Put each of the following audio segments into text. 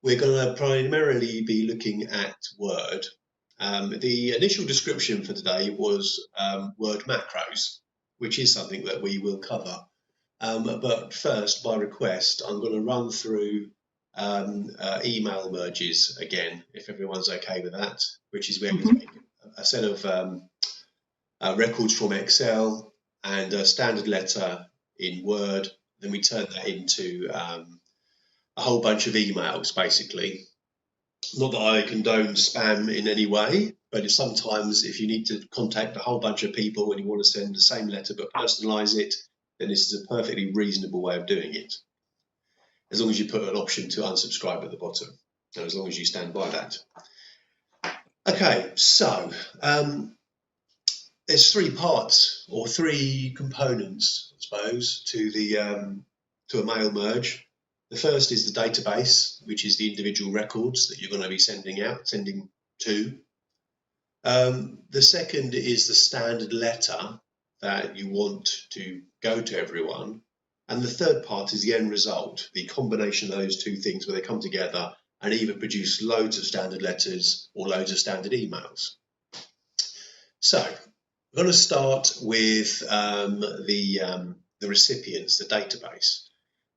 We're going to primarily be looking at Word. The initial description for today was Word macros, which is something that we will cover. But first, by request, I'm going to run through email merges again, if everyone's okay with that, which is where we take a set of records from Excel and a standard letter in Word, then we turn that into a whole bunch of emails, basically. Not that I condone spam in any way, but sometimes if you need to contact a whole bunch of people and you want to send the same letter but personalize it, then this is a perfectly reasonable way of doing it, as long as you put an option to unsubscribe at the bottom, and as long as you stand by that. Okay, so there's three parts or three components, I suppose, to a mail merge. The first is the database, which is the individual records that you're going to be sending to. The second is the standard letter that you want to go to everyone. And the third part is the end result, the combination of those two things where they come together and either produce loads of standard letters or loads of standard emails. So we're going to start with the recipients, the database.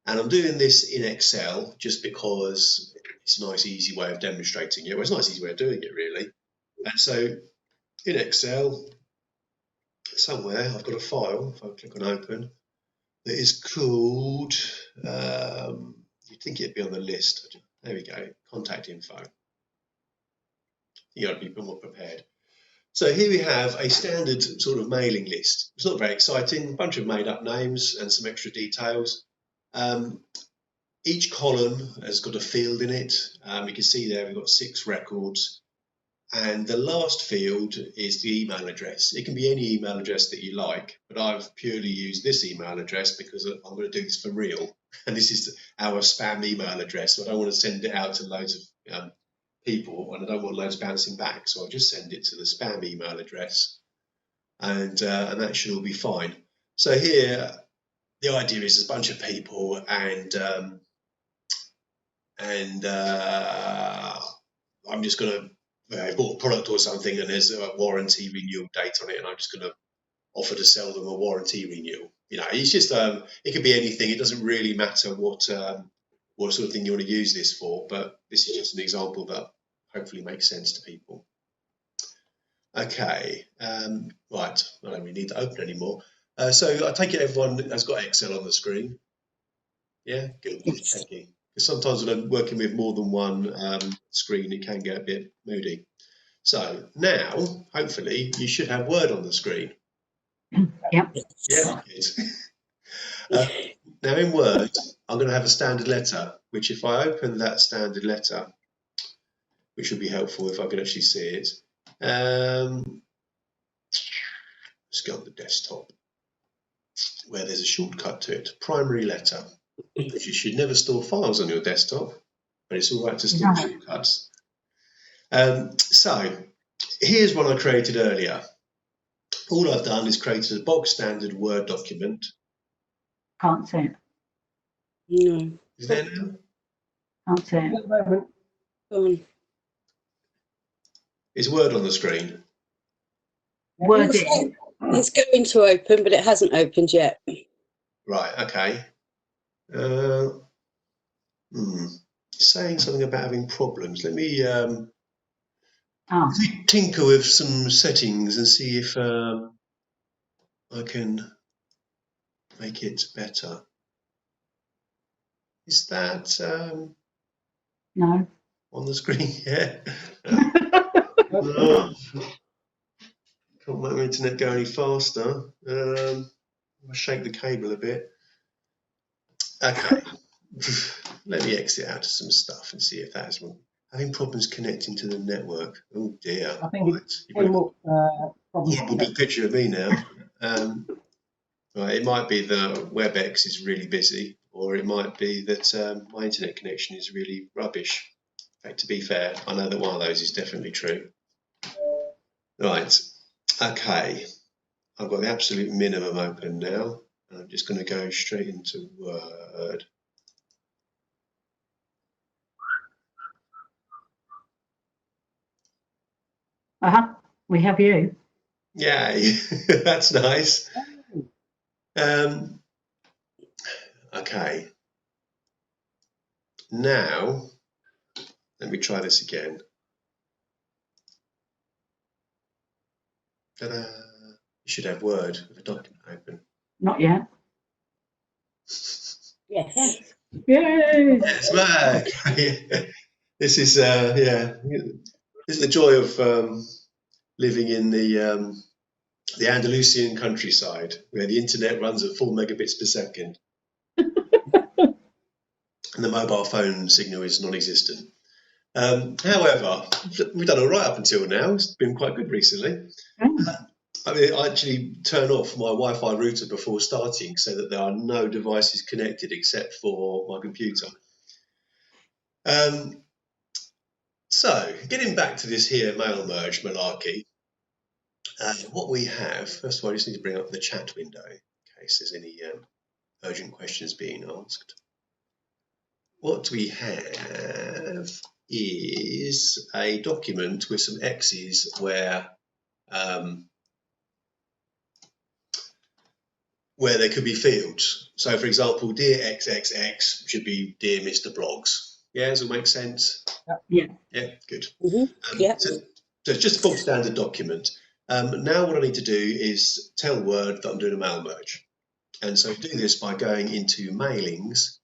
And I'm doing this in Excel just because it's a nice, easy way of demonstrating it. Well, it's a nice, easy way of doing it, really. And so in Excel, somewhere, I've got a file, if I click on open, that is called, you'd think it'd be on the list. There we go, contact info. You got to be more prepared. So here we have a standard sort of mailing list. It's not very exciting, a bunch of made up names and some extra details. Each column has got a field in it. You can see there we've got 6 records, and the last field is the email address. It can be any email address that you like, but I've purely used this email address because I'm going to do this for real, and this is our spam email address, so I don't want to send it out to loads of people, and I don't want loads bouncing back, so I'll just send it to the spam email address, and that should all be fine. So here the idea is there's a bunch of people, and I'm just going to I bought a product or something and there's a warranty renewal date on it, and I'm just going to offer to sell them a warranty renewal. You know, it's just it could be anything. It doesn't really matter what sort of thing you want to use this for, but this is just an example that hopefully makes sense to people. Okay, right, I don't really need to open anymore. So I take it everyone has got Excel on the screen. Yeah, good. Thank you. Because sometimes when I'm working with more than one screen, it can get a bit moody. So now, hopefully, you should have Word on the screen. Yep. Yeah. Now in Word, I'm going to have a standard letter, which if I open that standard letter, which would be helpful if I could actually see it. Let's go on the desktop, where there's a shortcut to it, primary letter. You should never store files on your desktop, but it's all right to store shortcuts. So here's one I created earlier. All I've done is created a bog standard Word document. Can't see it. No. Is there now? Can't see it. Go on. Is Word on the screen? Word in. It's going to open, but it hasn't opened yet. Right, okay. Saying something about having problems. Let me tinker with some settings and see if I can make it better. Is that No. on the screen? Yeah. No. Can't make my internet go any faster. I'll shake the cable a bit. Okay. Let me exit out of some stuff and see if that's one. Having problems connecting to the network. Oh dear. I think it's horrible big picture of me now. Right, it might be the WebEx is really busy, or it might be that my internet connection is really rubbish. In fact, to be fair, I know that one of those is definitely true. Right, okay. I've got the absolute minimum open now, and I'm just going to go straight into Word. We have you. Yay, that's nice. Okay. Now, let me try this again. Ta-da. You should have Word with a document open. Not yet. Yes. Yay! Yes, Mac. This is yeah. This is the joy of living in the Andalusian countryside, where the internet runs at 4 megabits per second, and the mobile phone signal is non-existent. However, we've done all right up until now. It's been quite good recently. I mean, I actually turn off my Wi-Fi router before starting so that there are no devices connected except for my computer. So, getting back to this here mail merge malarkey, what we have, first of all, I just need to bring up the chat window in case there's any urgent questions being asked. What we have is a document with some X's where there could be fields. So, for example, dear XXX should be dear Mr. Bloggs. Yeah, does it make sense? Yeah. Yeah, good. Yeah. So it's just a full standard document. Now what I need to do is tell Word that I'm doing a mail merge. And so I do this by going into mailings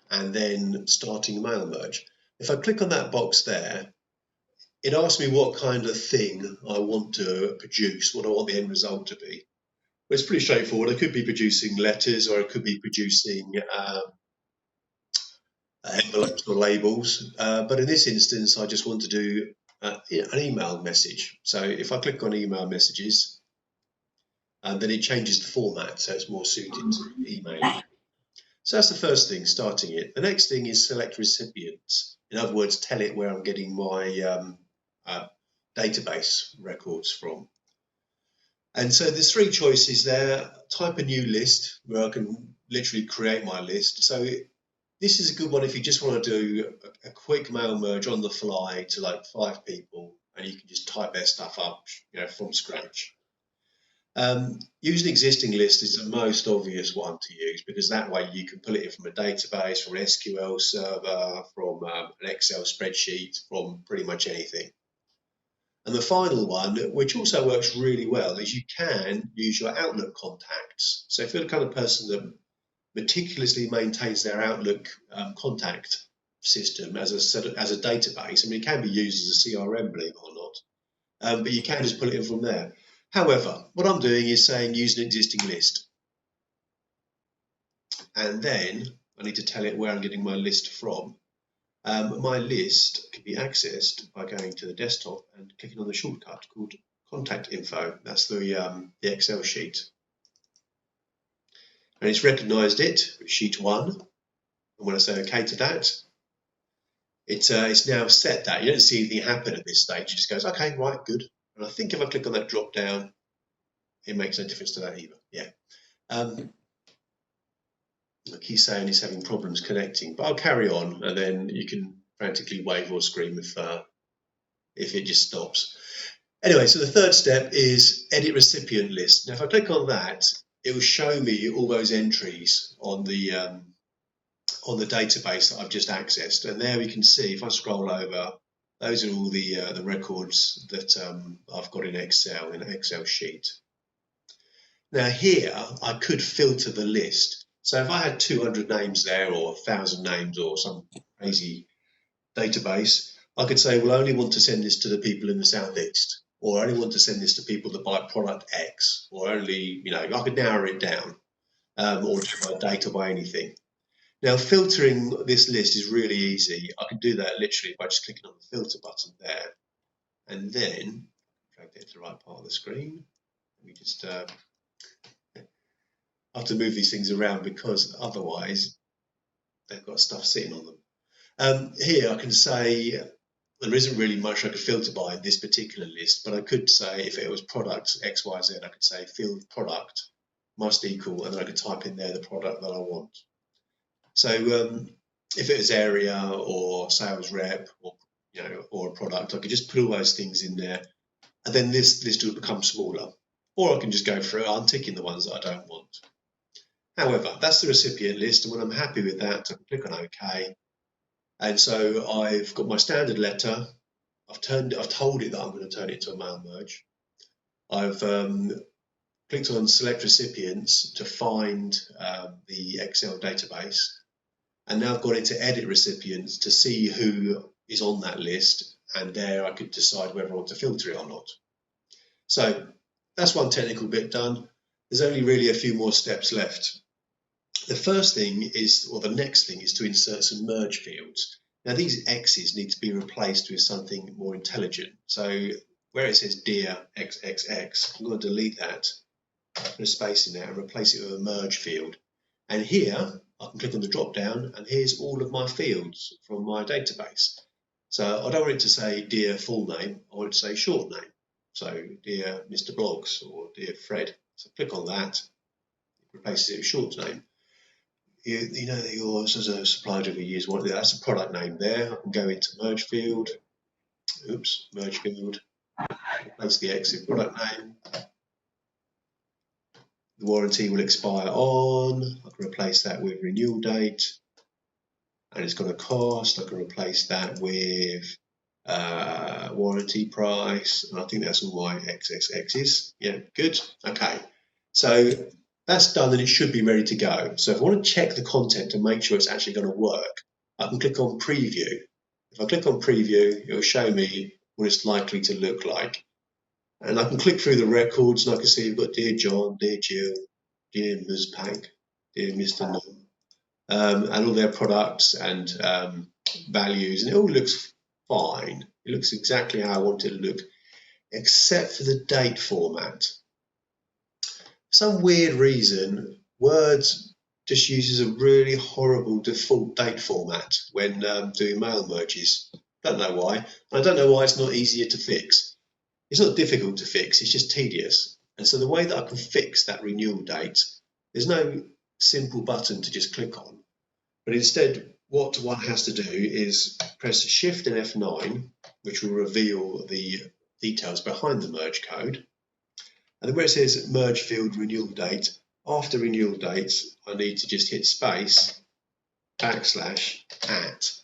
and then starting mail merge. If I click on that box there, it asks me what kind of thing I want to produce, what I want the end result to be. Well, it's pretty straightforward. I could be producing letters, or I could be producing envelopes or labels. But in this instance, I just want to do an email message. So if I click on email messages, then it changes the format, so it's more suited to email. So that's the first thing, starting it. The next thing is select recipients. In other words, tell it where I'm getting my database records from. And so there's three choices there. Type a new list, where I can literally create my list. So this is a good one if you just want to do a quick mail merge on the fly to like 5 people, and you can just type their stuff up, from scratch. Use an existing list is the most obvious one to use, because that way you can pull it in from a database, from an SQL server, from an Excel spreadsheet, from pretty much anything. And the final one, which also works really well, is you can use your Outlook contacts. So if you're the kind of person that meticulously maintains their Outlook contact system as a database, I mean, it can be used as a CRM, believe it or not, but you can just pull it in from there. However, what I'm doing is saying use an existing list. And then I need to tell it where I'm getting my list from. My list can be accessed by going to the desktop and clicking on the shortcut called Contact Info. That's the Excel sheet. And it's recognised it, sheet 1. And when I say OK to that, it's now set that. You don't see anything happen at this stage. It just goes, OK, right, good. And I think if I click on that drop down, it makes no difference to that either. Yeah. Look, he's saying he's having problems connecting, but I'll carry on, and then you can frantically wave or scream if it just stops. Anyway, so the third step is edit recipient list. Now, if I click on that, it will show me all those entries on the database that I've just accessed, and there we can see, if I scroll over, those are all the records that I've got in Excel, in an Excel sheet. Now here, I could filter the list. So if I had 200 names there, or 1,000 names, or some crazy database, I could say, well, I only want to send this to the people in the Southeast, or I only want to send this to people that buy product X, or only, I could narrow it down, or by date or by anything. Now, filtering this list is really easy. I can do that literally by just clicking on the filter button there, and then drag that to the right part of the screen. Let me just I have to move these things around because otherwise they've got stuff sitting on them. Here I can say there isn't really much I could filter by in this particular list, but I could say if it was product XYZ, I could say field product must equal, and then I could type in there the product that I want. So if it was area or sales rep or or a product, I could just put all those things in there, and then this list will become smaller. Or I can just go through, I'm ticking the ones that I don't want. However, that's the recipient list, and when I'm happy with that, I can click on OK. And so I've got my standard letter. I've told it that I'm going to turn it into a mail merge. I've clicked on select recipients to find the Excel database. And now I've gone into edit recipients to see who is on that list. And there I could decide whether I want to filter it or not. So that's one technical bit done. There's only really a few more steps left. The first thing is, or the next thing is to insert some merge fields. Now these X's need to be replaced with something more intelligent. So where it says Dear XXX, I'm going to delete that, put a space in there and replace it with a merge field. And here I can click on the drop down and here's all of my fields from my database. So I don't want it to say Dear full name, I want it to say short name. So Dear Mr. Blogs or Dear Fred. So click on that, it replaces it with short name. You know that yours as a supplier that we use, that's a product name there. I can go into merge field, merge field, replace the exit product name. The warranty will expire on, I can replace that with renewal date, and it's got a cost. I can replace that with warranty price, and I think that's all my XXX's. Yeah, good. Okay, so that's done and it should be ready to go. So if I want to check the content and make sure it's actually going to work, I can click on preview. If I click on preview, it will show me what it's likely to look like. And I can click through the records and I can see you've got Dear John, Dear Jill, Dear Ms. Pank, Dear Mr. Nom, and all their products and values, and it all looks fine. It looks exactly how I want it to look, except for the date format. For some weird reason, Word just uses a really horrible default date format when doing mail merges. Don't know why. And I don't know why it's not easier to fix. It's not difficult to fix, it's just tedious. And so the way that I can fix that renewal date, there's no simple button to just click on. But instead, what one has to do is press Shift and F9, which will reveal the details behind the merge code. And then where it says merge field renewal date, after renewal dates, I need to just hit space, /@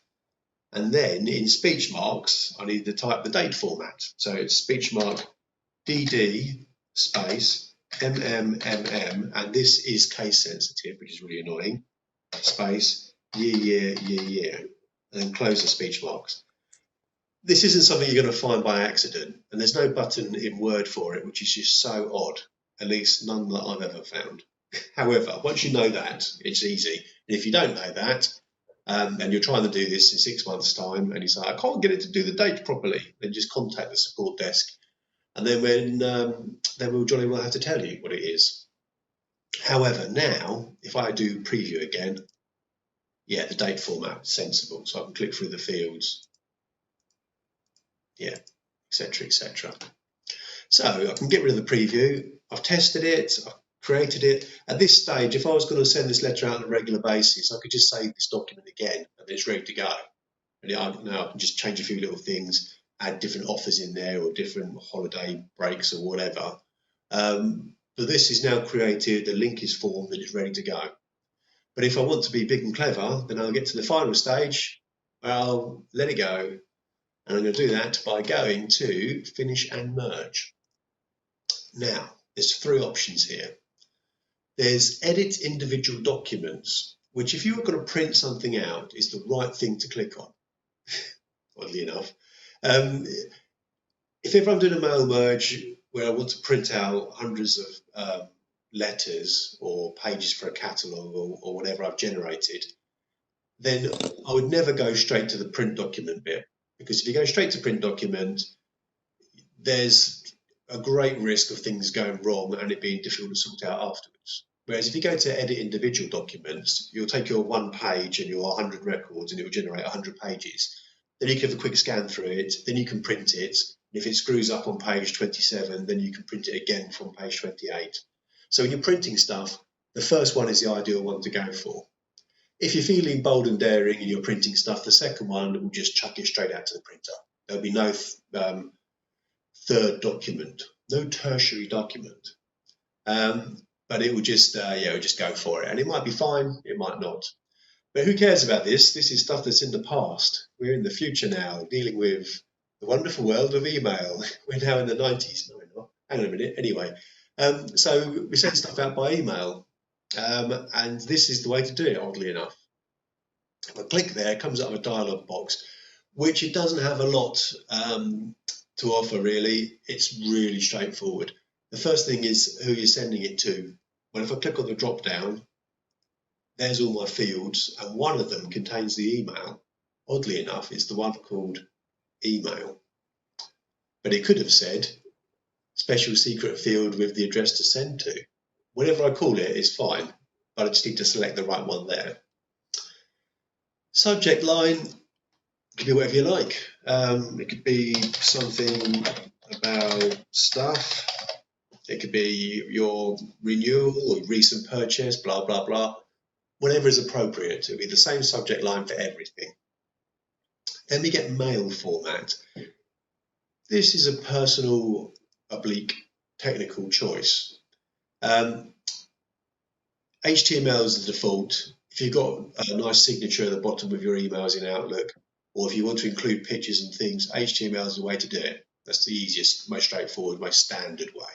and then in speech marks, I need to type the date format. So it's speech mark DD space MMMM, and this is case sensitive, which is really annoying, space year, and then close the speech marks. This isn't something you're going to find by accident, and there's no button in Word for it, which is just so odd, at least none that I've ever found. However, once you know that, it's easy. And if you don't know that, and you're trying to do this in 6 months' time, and you say, I can't get it to do the date properly, then just contact the support desk. And then we'll jolly well have to tell you what it is. However, now, if I do preview again, yeah, the date format is sensible, so I can click through the fields. Yeah, etc., etc. So I can get rid of the preview. I've tested it, I've created it. At this stage, if I was going to send this letter out on a regular basis, I could just save this document again and it's ready to go. And now I can just change a few little things, add different offers in there or different holiday breaks or whatever. But this is now created, the link is formed and it's ready to go. But if I want to be big and clever, then I'll get to the final stage where I'll let it go. And I'm going to do that by going to Finish and Merge. Now, there's 3 options here. There's Edit Individual Documents, which if you were going to print something out is the right thing to click on, oddly enough. If ever I'm doing a mail merge where I want to print out hundreds of letters or pages for a catalogue or whatever I've generated, then I would never go straight to the print document bit. Because if you go straight to print document, there's a great risk of things going wrong and it being difficult to sort out afterwards. Whereas if you go to edit individual documents, you'll take your 1 page and your 100 records and it will generate 100 pages. Then you can have a quick scan through it, then you can print it. If it screws up on page 27, then you can print it again from page 28. So when you're printing stuff, the first one is the ideal one to go for. If you're feeling bold and daring and you're printing stuff, the second one will just chuck it straight out to the printer. There'll be no third document, no tertiary document. But it will just, it will just go for it. And it might be fine, it might not. But who cares about this? This is stuff that's in the past. We're in the future now, dealing with the wonderful world of email. We're now in the 90s. No, we're not. Hang on a minute. Anyway, so we send stuff out by email. And this is the way to do it, oddly enough. If I click there, it comes up with a dialog box, which it doesn't have a lot to offer, really. It's really straightforward. The first thing is who you're sending it to. Well, if I click on the drop down, there's all my fields, and one of them contains the email. Oddly enough, it's the one called email. But it could have said special secret field with the address to send to. Whatever I call it is fine, but I just need to select the right one there. Subject line could be whatever you like. It could be something about stuff. It could be your renewal or recent purchase, blah, blah, blah. Whatever is appropriate. It'll be the same subject line for everything. Then we get mail format. This is a personal / technical choice. HTML is the default. If you've got a nice signature at the bottom of your emails in Outlook, or if you want to include pictures and things, HTML is the way to do it. That's the easiest, most straightforward, most standard way.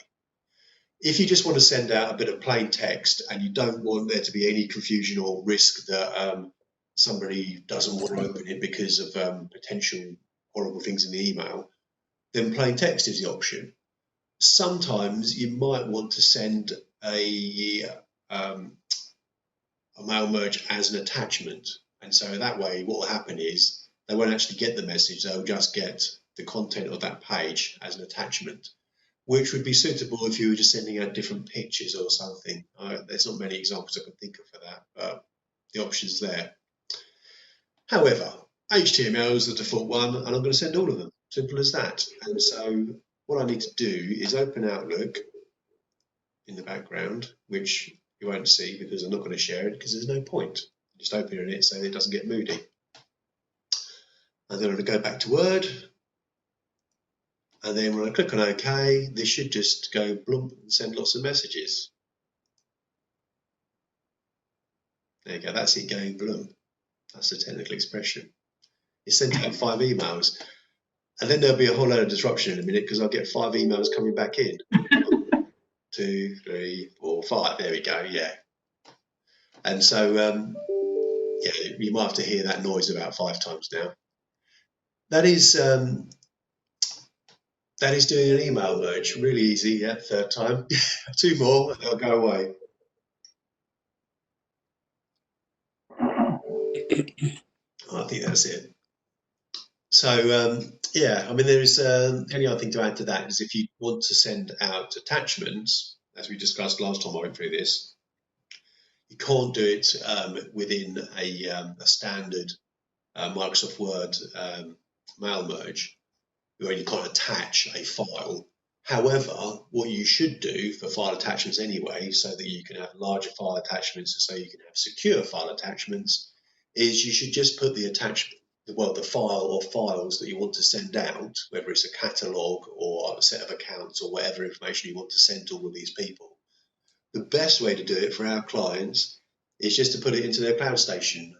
If you just want to send out a bit of plain text and you don't want there to be any confusion or risk that somebody doesn't want to open it because of potential horrible things in the email, then plain text is the option. Sometimes you might want to send a mail merge as an attachment, and so that way what will happen is they won't actually get the message, they'll just get the content of that page as an attachment, which would be suitable if you were just sending out different pictures or something. There's not many examples I can think of for that, but the option's there. However, HTML is the default one, and I'm going to send all of them. Simple as that. And so what I need to do is open Outlook in the background, which you won't see because I'm not going to share it because there's no point. Just opening it so it doesn't get moody. And then I'm going to go back to Word. And then when I click on OK, this should just go blump and send lots of messages. There you go, that's it going blump. That's the technical expression. It sent out 5 emails. And then there'll be a whole load of disruption in a minute because I'll get 5 emails coming back in. 1, 2, 3, 4, 5. There we go, yeah. And so, yeah, you might have to hear that noise about 5 times now. That is doing an email merge. Really easy, yeah, 3rd time. 2 more, and they'll go away. I think that's it. So, yeah, I mean, there's the only other thing to add to that is if you want to send out attachments, as we discussed last time I went through this, you can't do it within a standard Microsoft Word mail merge, where you can't attach a file. However, what you should do for file attachments anyway, so that you can have larger file attachments, so you can have secure file attachments, is you should just put the attachment, well, the file or files that you want to send out, whether it's a catalogue or a set of accounts or whatever information you want to send to all of these people. The best way to do it for our clients is just to put it into their CloudStation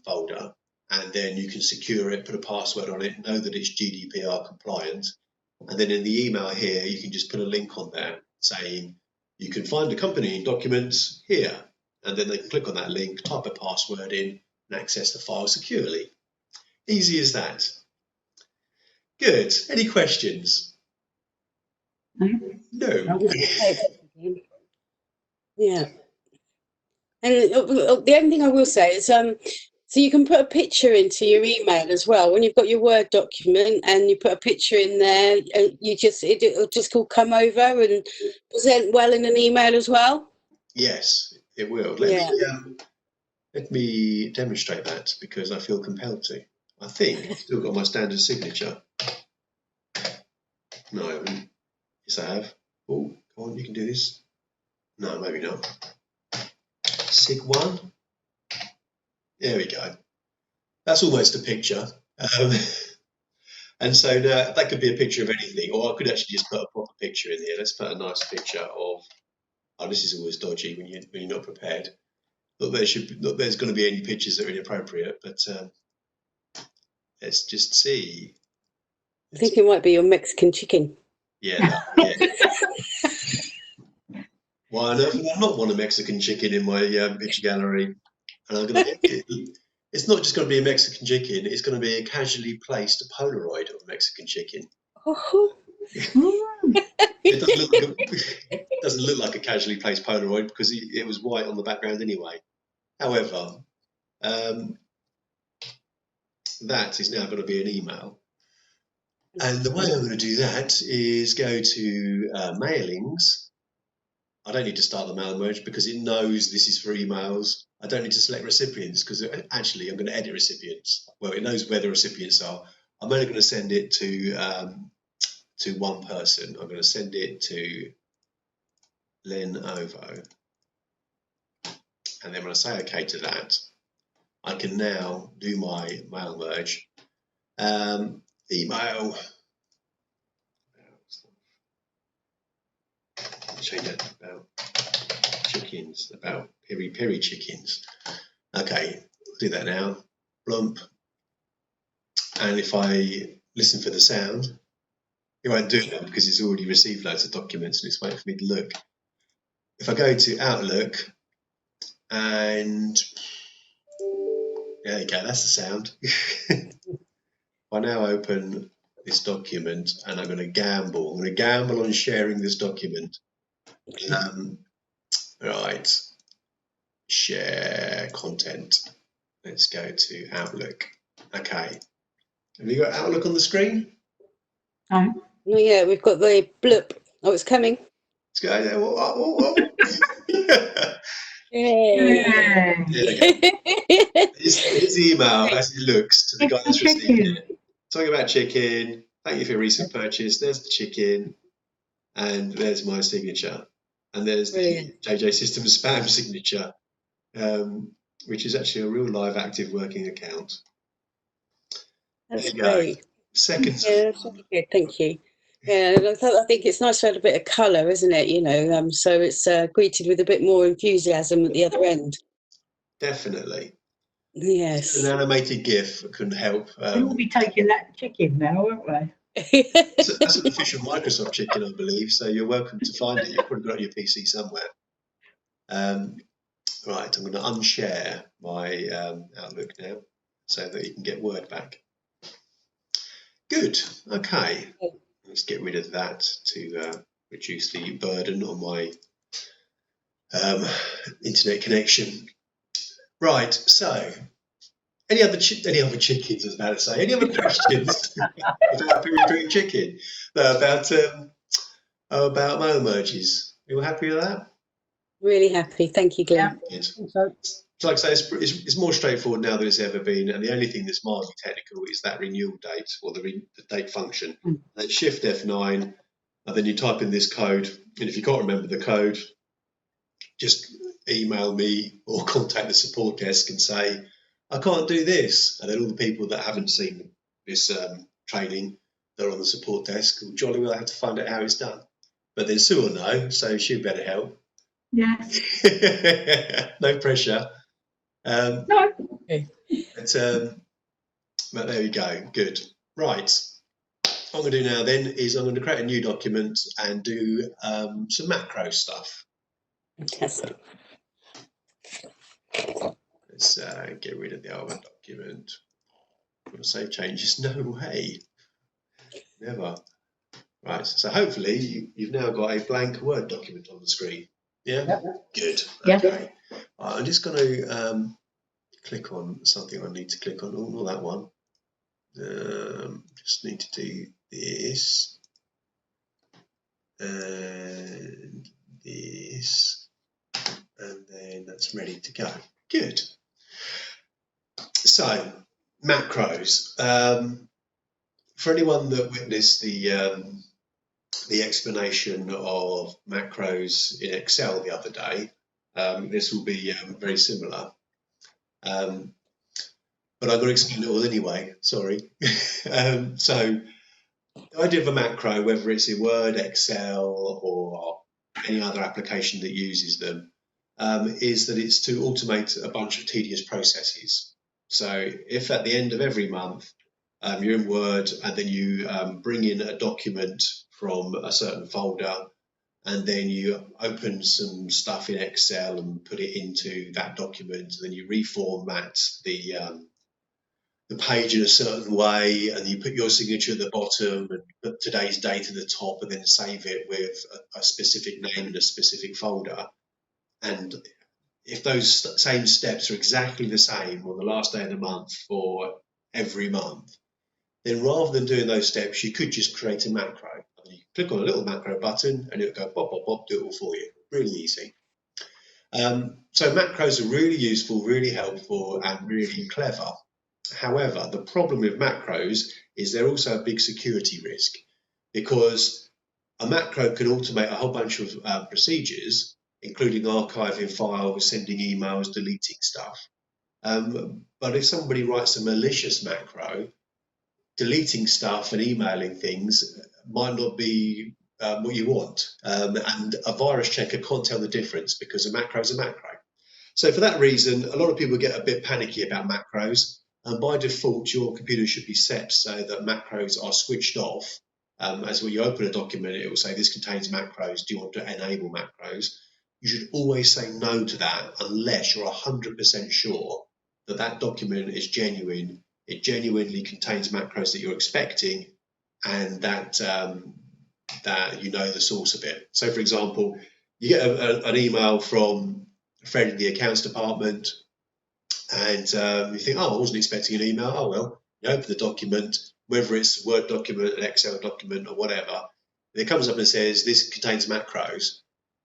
folder, and then you can secure it, put a password on it, know that it's GDPR compliant, and then in the email here you can just put a link on there saying you can find accompanying documents here, and then they can click on that link, type a password in, and access the file securely. Easy as that. Good. Any questions? No. Yeah. And the only thing I will say is, so you can put a picture into your email as well. When you've got your Word document and you put a picture in there, it'll just all come over and present well in an email as well. Yes, it will. Let me demonstrate that because I feel compelled to. I think I've still got my standard signature. No, I haven't. Yes, I have. Oh, come on, you can do this. No, maybe not. Sig1. There we go. That's almost a picture. And so now that could be a picture of anything, or I could actually just put a proper picture in here. Let's put a nice picture of. Oh, this is always dodgy when you're not prepared. Not there's going to be any pictures that are inappropriate, but let's just see. I think it might be your Mexican chicken. Yeah. Why on earth would I not want a Mexican chicken in my picture gallery? And I'm going to. It's not just going to be a Mexican chicken. It's going to be a casually placed Polaroid of a Mexican chicken. Oh. It doesn't look like a casually placed Polaroid because it was white on the background anyway. However, that is now going to be an email. And the way I'm going to do that is go to mailings. I don't need to start the mail merge because it knows this is for emails. I don't need to select recipients because actually I'm going to edit recipients. Well, it knows where the recipients are. I'm only going to send it to one person. I'm going to send it to Lenovo. And then when I say OK to that, I can now do my mail merge. Email. Change that about chickens, about peri chickens. Okay, I'll do that now. Blump. And if I listen for the sound, it won't do that because it's already received loads of documents and it's waiting for me to look. If I go to Outlook and there you go, that's the sound. I now open this document and I'm going to gamble. I'm going to gamble on sharing this document. Right, share content. Let's go to Outlook. Okay, have you got Outlook on the screen? No. Oh, yeah, we've got the blip. Oh, it's coming. Let's go there. Whoa. Yay. His email as it looks to the guy that's receiving it. Talking about chicken. Thank you for your recent purchase. There's the chicken, and there's my signature, and there's the JJ Systems spam signature, which is actually a real live active working account. That's great. Second. Yeah, that's really good. Thank you. Yeah, I think it's nice to add a bit of colour, isn't it? You know, so it's greeted with a bit more enthusiasm at the other end. Definitely. Yes. An animated GIF can help. We'll be taking that chicken now, won't we? That's an official Microsoft chicken, I believe. So you're welcome to find it. You've probably got it on your PC somewhere. Right, I'm going to unshare my Outlook now so that you can get Word back. Good. Okay. Let's get rid of that to reduce the burden on my internet connection. Right. So, any other chickens? I was about to say. Any other questions about peri chicken? No, about mail merges. You all happy with that? Really happy. Thank you, Glenn. Yeah. So like I say, it's more straightforward now than it's ever been, and the only thing that's mildly technical is that renewal date or the date function. That's Shift F9, and then you type in this code, and if you can't remember the code, just email me or contact the support desk and say, I can't do this. And then all the people that haven't seen this training that are on the support desk will jolly well have to find out how it's done. But then Sue will know, so she'll better help. Yes. No pressure. No. But there we go. Good. Right. What I'm going to do now then is I'm going to create a new document and do some macro stuff. Fantastic. Let's get rid of the other document. I'm going to save changes. No way. Never. Right. So hopefully you've now got a blank Word document on the screen. Yeah? Yep. Good. Okay. Yeah. I'm just going to click on something I need to click on. Oh, not that one. Just need to do this and this, and then that's ready to go. Good. So macros. For anyone that witnessed the explanation of macros in Excel the other day, this will be very similar. but I'm going to explain it all anyway. Sorry. So the idea of a macro, whether it's in Word, Excel, or any other application that uses them, is that it's to automate a bunch of tedious processes. So if at the end of every month you're in Word and then you bring in a document from a certain folder, and then you open some stuff in Excel and put it into that document, and then you reformat the page in a certain way, and you put your signature at the bottom and put today's date at the top, and then save it with a specific name in a specific folder. And if those same steps are exactly the same on the last day of the month for every month, then rather than doing those steps, you could just create a macro. You click on a little macro button and it'll go pop, pop, pop, do it all for you. Really easy. So macros are really useful, really helpful, and really clever. However, the problem with macros is they're also a big security risk, because a macro can automate a whole bunch of procedures, including archiving files, sending emails, deleting stuff. But if somebody writes a malicious macro, deleting stuff and emailing things might not be what you want. And a virus checker can't tell the difference, because a macro is a macro. So for that reason, a lot of people get a bit panicky about macros. And by default, your computer should be set so that macros are switched off. As when you open a document, it will say this contains macros. Do you want to enable macros? You should always say no to that unless you're 100% sure that that document is genuine. It genuinely contains macros that you're expecting, and that that you know the source of it. So, for example, you get an email from a friend in the accounts department, and you think, oh, I wasn't expecting an email. Oh, well, you open the document, whether it's a Word document, an Excel document, or whatever, and it comes up and says, this contains macros,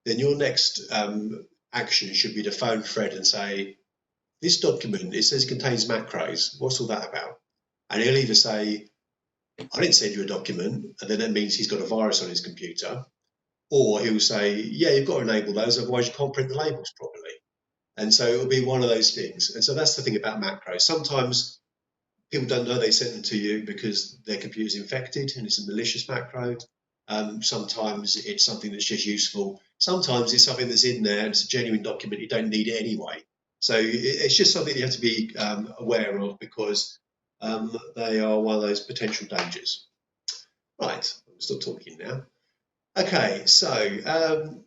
then your next action should be to phone Fred and say, this document, it says it contains macros. What's all that about? And he'll either say, I didn't send you a document, and then that means he's got a virus on his computer, or he'll say, yeah, you've got to enable those, otherwise you can't print the labels properly. And so it'll be one of those things. And so that's the thing about macros. Sometimes people don't know they sent them to you because their computer's infected and it's a malicious macro. Sometimes it's something that's just useful. Sometimes it's something that's in there and it's a genuine document. You don't need it anyway. So it's just something you have to be aware of, because they are one of those potential dangers. Right, I'm still talking now. Okay, so I'm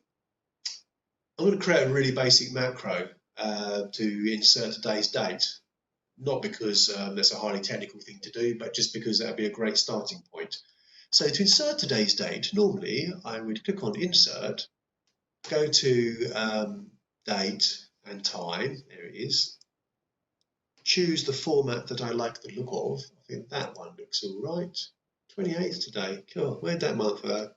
going to create a really basic macro to insert today's date. Not because that's a highly technical thing to do, but just because that would be a great starting point. So to insert today's date, normally I would click on Insert, go to Date and Time, there it is, choose the format that I like the look of. I think that one looks all right. 28th today, cool. Where'd that month go?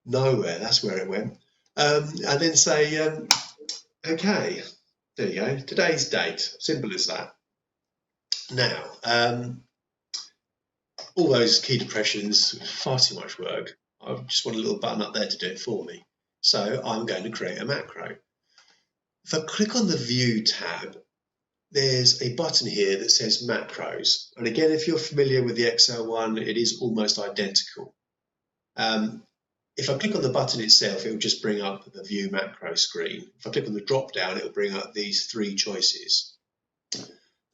Nowhere, that's where it went. And then say, okay, there you go, today's date, simple as that. Now, all those key depressions, far too much work. I just want a little button up there to do it for me. So I'm going to create a macro. If I click on the View tab, there's a button here that says Macros. And again, if you're familiar with the Excel one, it is almost identical. If I click on the button itself, it will just bring up the View Macro screen. If I click on the drop down, it will bring up these three choices.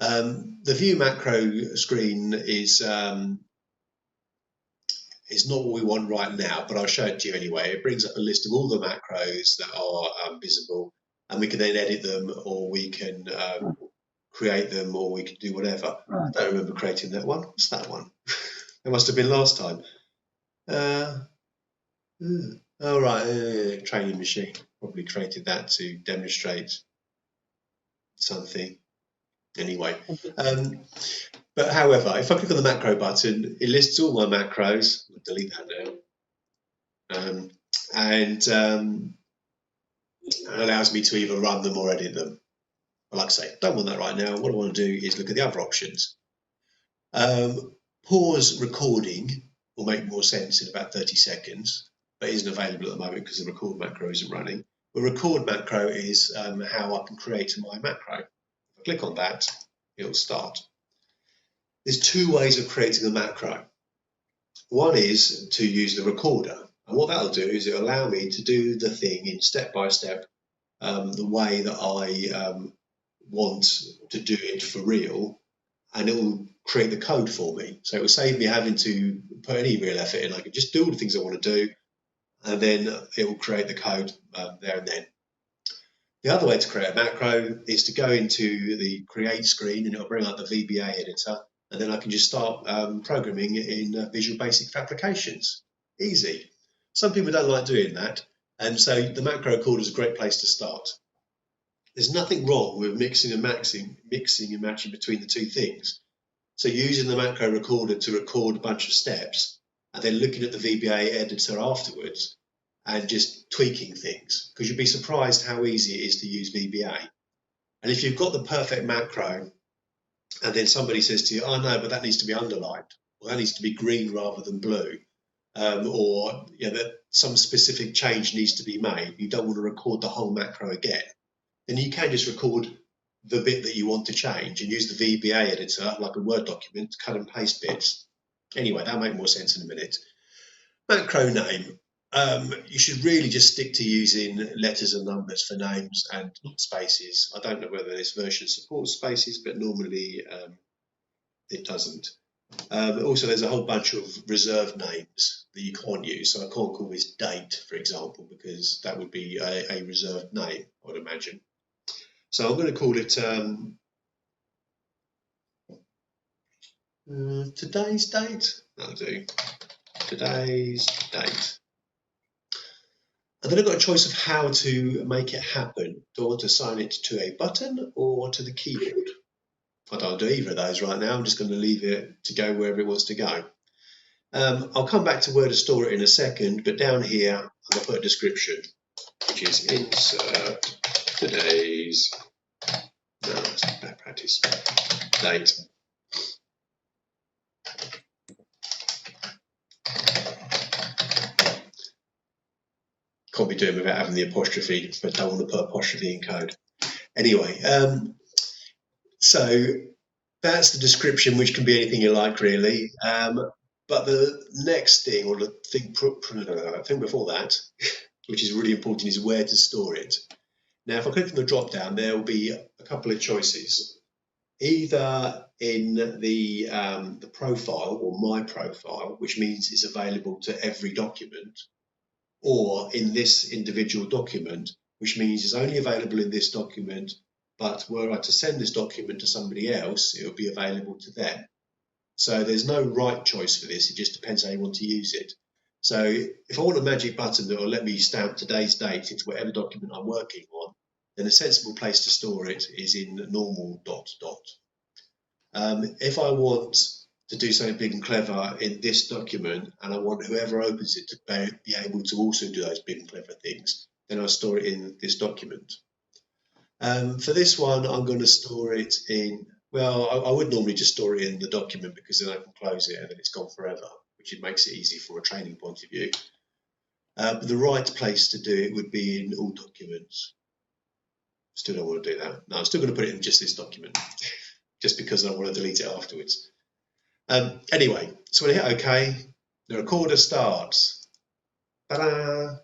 The View Macro screen is not what we want right now, but I'll show it to you anyway. It brings up a list of all the macros that are visible, and we can then edit them, or we can create them, or we can do whatever. I don't remember creating that one. What's that one? It must have been last time. Oh, right, training machine. Probably created that to demonstrate something. Anyway, but however, if I click on the macro button, it lists all my macros. I'll delete that now. And it allows me to either run them or edit them. But like I say, don't want that right now. What I want to do is look at the other options. Pause recording will make more sense in about 30 seconds, but isn't available at the moment because the record macro isn't running. The record macro is how I can create my macro. If I click on that, it'll start. There's two ways of creating a macro. One is to use the recorder, and what that'll do is it'll allow me to do the thing in step by step, the way that I want to do it for real, and it will create the code for me. So it will save me having to put any real effort in. I can just do all the things I want to do, and then it will create the code there and then. The other way to create a macro is to go into the create screen, and it'll bring up the VBA editor, and then I can just start programming in Visual Basic for applications. Easy. Some people don't like doing that, and so the macro recorder is a great place to start. There's nothing wrong with mixing and matching between the two things. So using the macro recorder to record a bunch of steps, and then looking at the VBA editor afterwards, and just tweaking things, because you'd be surprised how easy it is to use VBA. And if you've got the perfect macro, and then somebody says to you, oh no, but that needs to be underlined, or that needs to be green rather than blue, or that some specific change needs to be made, you don't want to record the whole macro again, then you can just record the bit that you want to change and use the VBA editor, like a Word document, to cut and paste bits. Anyway, that'll make more sense in a minute. Macro name. You should really just stick to using letters and numbers for names and not spaces. I don't know whether this version supports spaces, but normally it doesn't. Also, there's a whole bunch of reserved names that you can't use. So I can't call this date, for example, because that would be a reserved name, I would imagine. So I'm going to call it today's date. That'll do. Today's date. And then I've got a choice of how to make it happen. Do I want to assign it to a button or to the keyboard? I don't do either of those right now. I'm just going to leave it to go wherever it wants to go. I'll come back to where to store it in a second, but down here I'm going to put a description, which is insert today's, no, that's bad practice, date. Can't be doing without having the apostrophe, but don't want to put apostrophe in code. Anyway, so that's the description, which can be anything you like, really. But the next thing, or the thing before that, which is really important, is where to store it. Now, if I click on the drop down, there will be a couple of choices. Either in the profile, or my profile, which means it's available to every document, or in this individual document, which means it's only available in this document, but were I to send this document to somebody else, it will be available to them. So there's no right choice for this, it just depends how you want to use it. So if I want a magic button that will let me stamp today's date into whatever document I'm working on, then a sensible place to store it is in normal ... If I want to do something big and clever in this document, and I want whoever opens it to be able to also do those big and clever things, then I'll store it in this document. For this one, I'm going to store it in, well, I would normally just store it in the document, because then I can close it and then it's gone forever, which it makes it easy from a training point of view. But the right place to do it would be in all documents. Still don't want to do that. No, I'm still going to put it in just this document, just because I want to delete it afterwards. Anyway, so when I hit OK, the recorder starts. Ta-da!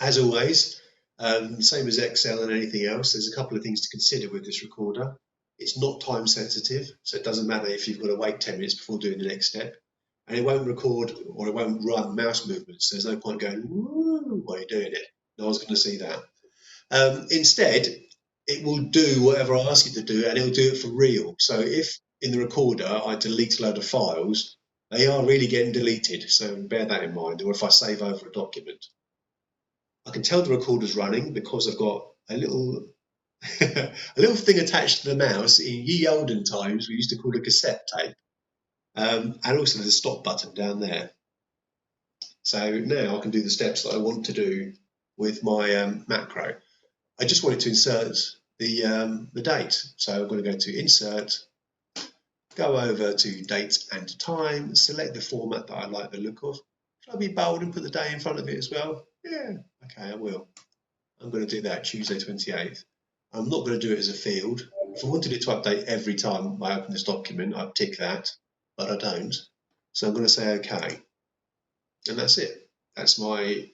As always, same as Excel and anything else, there's a couple of things to consider with this recorder. It's not time sensitive, so it doesn't matter if you've got to wait 10 minutes before doing the next step. And it won't record, or it won't run mouse movements. So there's no point going, woo, while you're doing it. No one's going to see that. Instead, it will do whatever I ask it to do, and it'll do it for real. So if in the recorder I delete a load of files, they are really getting deleted, so bear that in mind. Or if I save over a document, I can tell the recorder's running because I've got a little a little thing attached to the mouse. In ye olden times, we used to call it cassette tape, and also there's a stop button down there. So now I can do the steps that I want to do with my macro. I just wanted to insert the date, so I'm going to go to Insert, go over to Date and Time, select the format that I like the look of. Should I be bold and put the day in front of it as well? Yeah, okay, I will. I'm going to do that, Tuesday 28th. I'm not going to do it as a field. if I wanted it to update every time I open this document, I'd tick that, but I don't. So I'm going to say OK. And that's it. That's my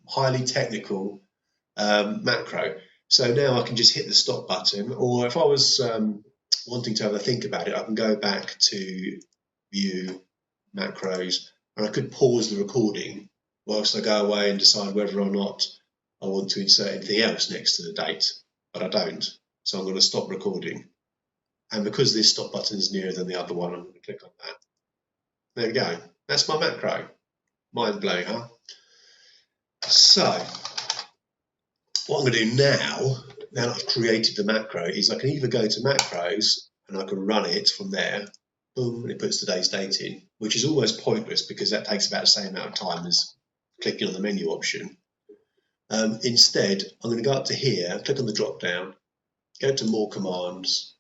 highly technical macro. So now I can just hit the stop button, or if I was wanting to have a think about it, I can go back to View, Macros, and I could pause the recording whilst I go away and decide whether or not I want to insert anything else next to the date, but I don't. So I'm going to stop recording. And because this stop button is nearer than the other one, I'm going to click on that. There we go. That's my macro. Mind blowing, huh? So what I'm going to do now that I've created the macro, is I can either go to macros and I can run it from there, boom, and it puts today's date in, which is almost pointless because that takes about the same amount of time as clicking on the menu option. Instead, I'm going to go up to here, click on the drop down, go to more commands,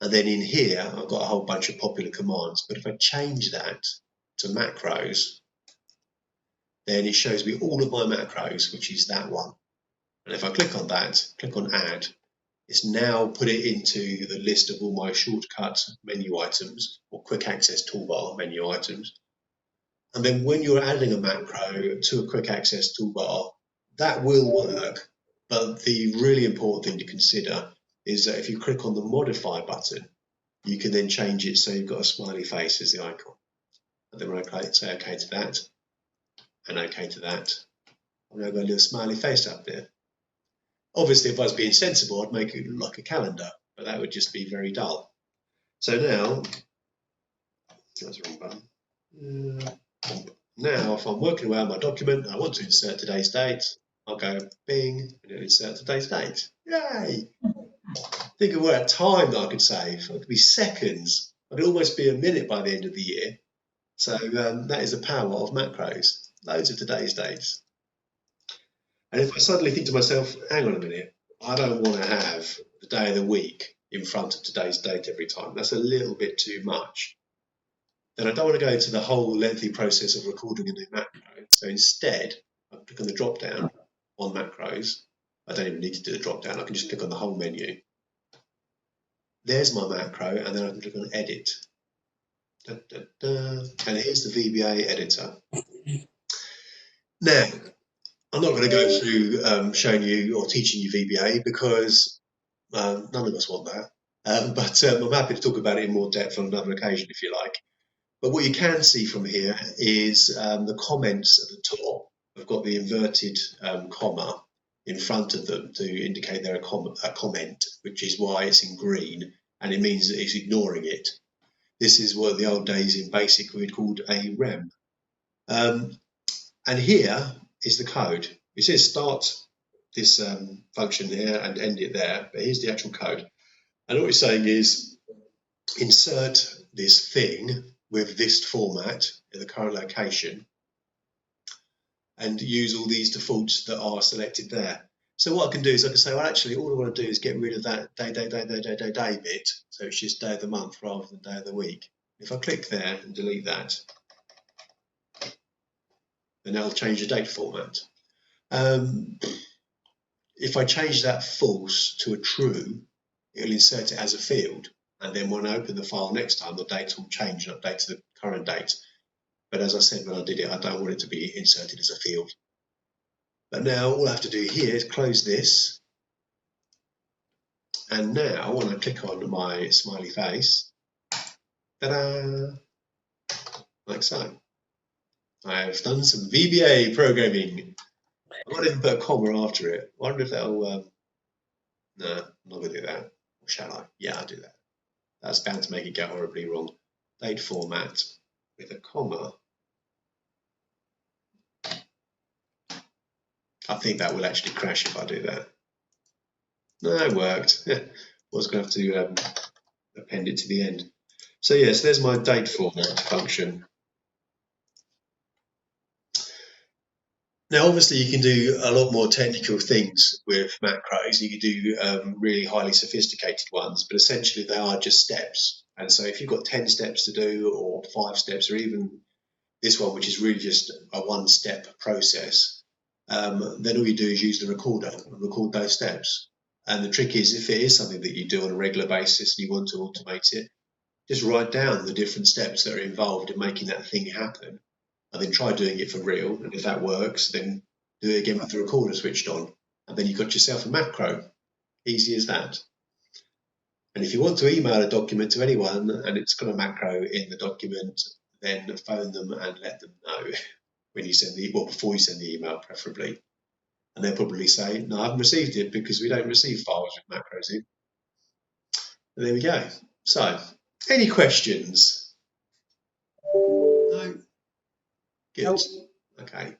and then in here I've got a whole bunch of popular commands. But if I change that to macros, then it shows me all of my macros, which is that one. And if I click on that, click on add, it's now put it into the list of all my shortcut menu items or quick access toolbar menu items. And then when you're adding a macro to a quick access toolbar, that will work. But the really important thing to consider is that if you click on the modify button, you can then change it so you've got a smiley face as the icon. And then when I say OK to that and OK to that, I'm going to go a little smiley face up there. Obviously, if I was being sensible, I'd make it look like a calendar, but that would just be very dull. So now, that's the wrong button. Now, if I'm working away on my document and I want to insert today's date, I'll go bing and it'll insert today's date. Yay! Think of what time that I could save. It could be seconds. It could almost be a minute by the end of the year. So that is the power of macros. Loads of today's dates. And if I suddenly think to myself, hang on a minute, I don't want to have the day of the week in front of today's date every time. That's a little bit too much. Then I don't want to go to the whole lengthy process of recording a new macro. So instead, I click on the drop down on macros. I don't even need to do the drop down. I can just click on the whole menu. There's my macro, and then I can click on edit. Da, da, da. And here's the VBA editor. Now, I'm not going to go through showing you or teaching you VBA because none of us want that. But I'm happy to talk about it in more depth on another occasion if you like. But what you can see from here is the comments at the top have got the inverted comma in front of them to indicate they're a comment, which is why it's in green, and it means that it's ignoring it. This is what the old days in BASIC we'd called a rem. And here is the code. It says start this function here and end it there, but here's the actual code. And what we're saying is insert this thing with this format in the current location and use all these defaults that are selected there. So what I can do is I can say, well, actually, all I want to do is get rid of that day bit. So it's just day of the month rather than day of the week. If I click there and delete that, then that'll change the date format. If I change that false to a true, it'll insert it as a field. And then when I open the file next time, the date will change and update to the current date. But as I said when I did it, I don't want it to be inserted as a field. But now all I have to do here is close this. And now when I click on my smiley face, ta-da, like so. I have done some VBA programming. I might even put a comma after it. I wonder if that'll, no, I'm not going to do that. Or shall I? Yeah, I'll do that. That's bound to make it go horribly wrong. Date format with a comma. I think that will actually crash if I do that. No, it worked. I was going to have to append it to the end. So yes, there's my date format function. Now, obviously, you can do a lot more technical things with macros. You can do really highly sophisticated ones, but essentially they are just steps. And so if you've got 10 steps to do or 5 steps or even this one, which is really just a one-step process, then all you do is use the recorder and record those steps. And the trick is, if it is something that you do on a regular basis and you want to automate it, just write down the different steps that are involved in making that thing happen, and then try doing it for real. And if that works, then do it again with the recorder switched on. And then you've got yourself a macro. Easy as that. And if you want to email a document to anyone and it's got a macro in the document, then phone them and let them know when you send the, well, before you send the email, preferably. And they'll probably say, no, I haven't received it because we don't receive files with macros in. And there we go. So, any questions? No? Good. Nope. Okay.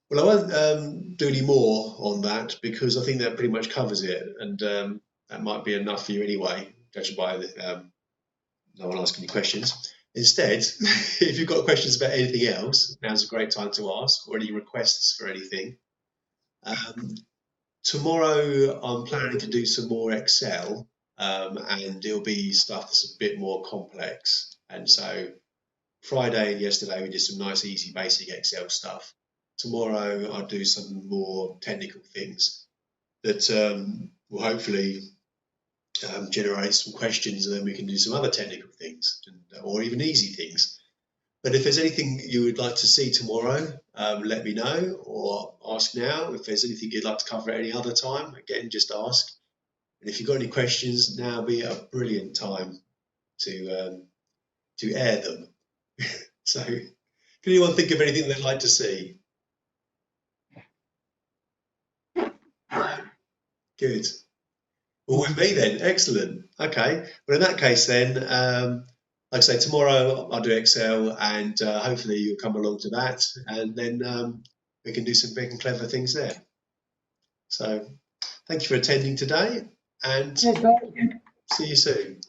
Well, I won't do any more on that because I think that pretty much covers it. And that might be enough for you anyway, judging by no one asking you questions. Instead, if you've got questions about anything else, now's a great time to ask, or any requests for anything. Tomorrow, I'm planning to do some more Excel, and it'll be stuff that's a bit more complex. And so Friday and yesterday, we did some nice, easy, basic Excel stuff. Tomorrow, I'll do some more technical things that will hopefully generate some questions, and then we can do some other technical things, or even easy things. But if there's anything you would like to see tomorrow, let me know or ask now. If there's anything you'd like to cover at any other time, again, just ask. And if you've got any questions, now would be a brilliant time to air them. So, can anyone think of anything they'd like to see? Good. Well, with me then, excellent. Okay. Well, in that case then, like I say, tomorrow I'll do Excel, and hopefully you'll come along to that, and then we can do some big and clever things there. So thank you for attending today, and Yes, see you soon.